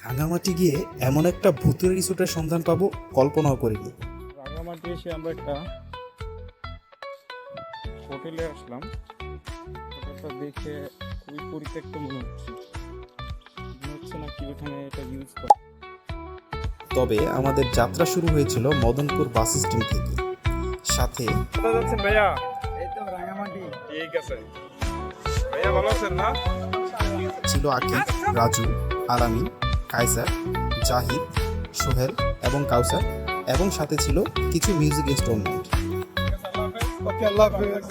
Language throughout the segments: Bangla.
রাঙামাটি গিয়ে এমন একটা ভূতুরে রিসোর্টের সন্ধান পাবো কল্পনাও করিনি। রাঙামাটি এসে আমরা একটা হোটেলে আসলাম। হোটেলটা দেখে খুবই পরিত্যক্ত মনে হচ্ছে না কি এখানে এটা ইউজ করে। তবে আমাদের যাত্রা শুরু হয়েছিল মদনপুর বাস স্ট্যান্ড থেকে। সাথে কোথায় যাচ্ছেন ভাইয়া? এই তো রাঙামাটি। ঠিক আছে ভাইয়া, ভালো আছেন না? ছিল আকিব, রাজু, আলামিন, কায়সার, জাহিদ, সোহেল এবং কাউসার, এবং সাথে ছিল কিছু মিউজিক ইনস্ট্রুমেন্ট। ওকে, আল্লাহ হাফেজ।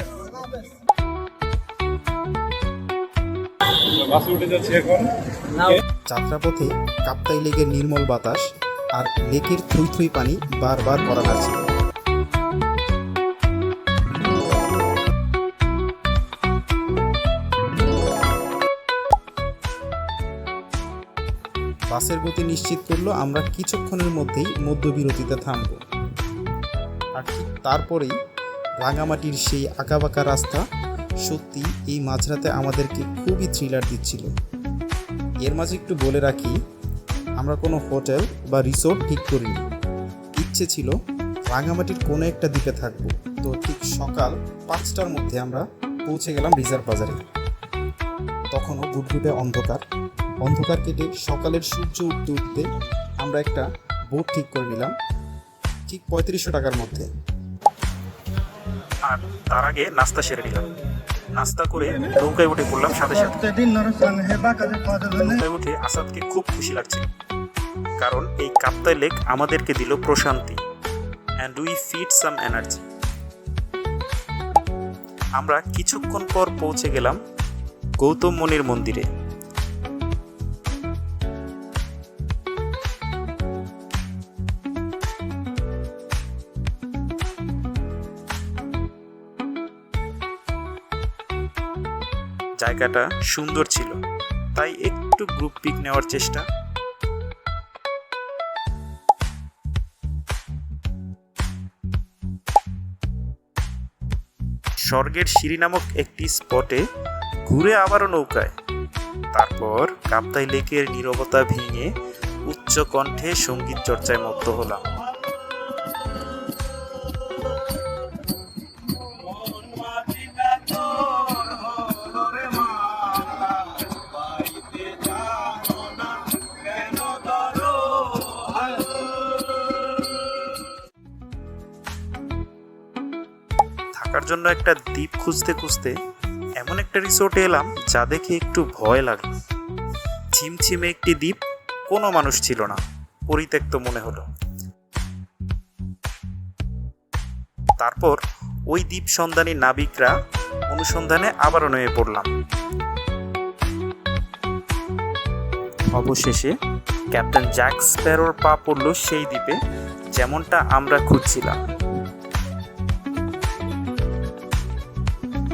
বাসে উঠে যাচ্ছি এখন। যাত্রাপথে কাপ্তাই লেকের নির্মল বাতাস আর লেকের থই থই পানি বারবার করা লাগছে। বাসের গতি নিশ্চিত করলো আমরা কিছুক্ষণের মধ্যেই মধ্যবিরতিতে থামব। আর ঠিক তারপরেই রাঙামাটির সেই আঁকাবাঁকা রাস্তা সত্যি এই মাঝরাতে আমাদেরকে খুবই থ্রিলার দিচ্ছিল। এর মাঝে একটু বলে রাখি, আমরা কোনো হোটেল বা রিসোর্ট ঠিক করিনি। ইচ্ছে ছিল রাঙামাটির কোনো একটা দ্বীপে থাকবো। তো ঠিক সকাল 5টার মধ্যে আমরা পৌঁছে গেলাম রিজার্ভ বাজারে। তখনও ঘুটঘুটে অন্ধকার। অন্ধকার কেটে সকালের সূর্য উঠতে উঠতে আমরা একটা বোট ঠিক করে নিলাম, ঠিক 3500 টাকার মধ্যে। আর তার আগে নাস্তা সেরে নিলাম। নাস্তা করে নৌকায় উঠে পড়লাম সাথে সাথে। নৌকায় উঠে আসাদকে খুব খুশি লাগছে, কারণ এই কাপ্তাই লেক আমাদেরকে দিল প্রশান্তি, and we feed some energy. আমরা কিছুক্ষণ পর পৌঁছে গেলাম গৌতম মুনির মন্দিরে। জায়গাটা সুন্দর ছিল, তাই একটু গ্রুপ পিক নেওয়ার চেষ্টা। স্বর্গের সিঁড়ি নামক একটি স্পটে ঘুরে আবারও নৌকায়। তারপর কাপ্তাই লেকের নীরবতা ভেঙে উচ্চ কণ্ঠে সঙ্গীত চর্চায় মত্ত হলাম। থাকার জন্য একটা দ্বীপ খুঁজতে খুঁজতে এমন একটা রিসোর্টে এলাম যা দেখে একটু ভয় লাগলো। ঝিমঝিমে একটি দ্বীপ, কোনো মানুষ ছিল না, পরিত্যক্ত মনে হলো। তারপর ওই দ্বীপ সন্ধানী নাবিকরা অনুসন্ধানে আবারও নেমে পড়লাম। অবশেষে ক্যাপ্টেন জ্যাক স্প্যারোর পা পড়ল সেই দ্বীপে, যেমনটা আমরা খুঁজছিলাম।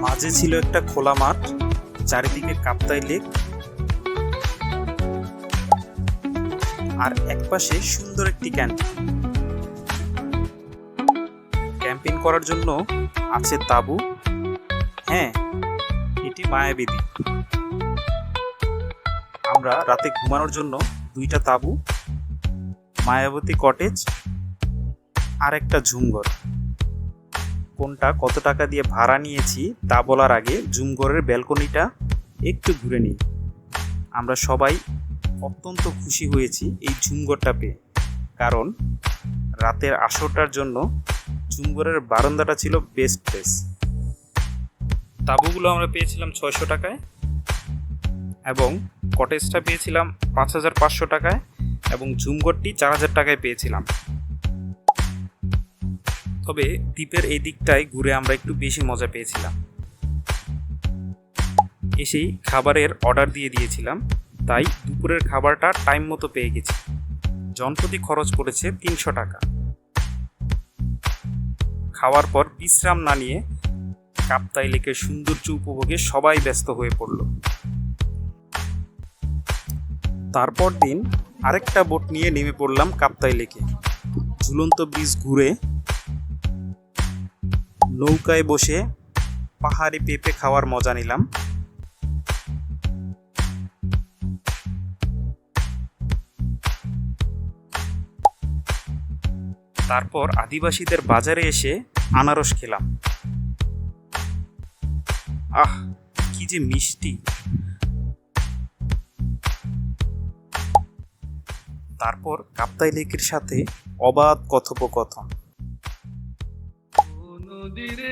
মাঝে ছিল একটা খোলা মাঠ, চারিদিকে কাপ্তাই লেক, আর একপাশে সুন্দর একটি ক্যাম্পিং করার জন্য আছে তাঁবু। হ্যাঁ, এটি মায়াবী দ্বীপ। আমরা রাতে ঘুমানোর জন্য 2টা তাঁবু, মায়াবতী কটেজ আর একটা ঝুমঘর। কোনটা কত টাকা দিয়ে ভাড়া নিয়েছি তা বলার আগে ঝুমঘরের ব্যালকনিটা একটু ঘুরে নিই। আমরা সবাই অত্যন্ত খুশি হয়েছি এই ঝুমঘরটা পেয়ে, কারণ রাতের আসরটার জন্য ঝুমঘরের বারান্দাটা ছিল বেস্ট প্লেস। তাঁবুগুলো আমরা পেয়েছিলাম 600 টাকায় এবং কটেজটা পেয়েছিলাম 5500 টাকায় এবং ঝুমঘরটি 4000 টাকায় পেয়েছিলাম। তবে দ্বীপের এই দিকটায় ঘুরে আমরা একটু বেশি মজা পেয়েছিলাম। এসেই খাবারের অর্ডার দিয়ে দিয়েছিলাম, তাই দুপুরের খাবারটা টাইম মতো পেয়ে গেছি। জনপ্রতি খরচ পড়েছে 300 টাকা। খাওয়ার পর বিশ্রাম না নিয়ে কাপ্তাই লেকের সৌন্দর্য উপভোগে সবাই ব্যস্ত হয়ে পড়ল। তারপর দিন আরেকটা বোট নিয়ে নেমে পড়লাম কাপ্তাই লেকে। ঝুলন্ত ব্রিজ ঘুরে নৌকায় বসে পাহাড়ি পেঁপে খাওয়ার মজা নিলাম। তারপর আদিবাসীদের বাজারে এসে আনারস খেলাম। আহ, কি যে মিষ্টি! তারপর কাপ্তাই লেকের সাথে অবাধ কথোপকথন।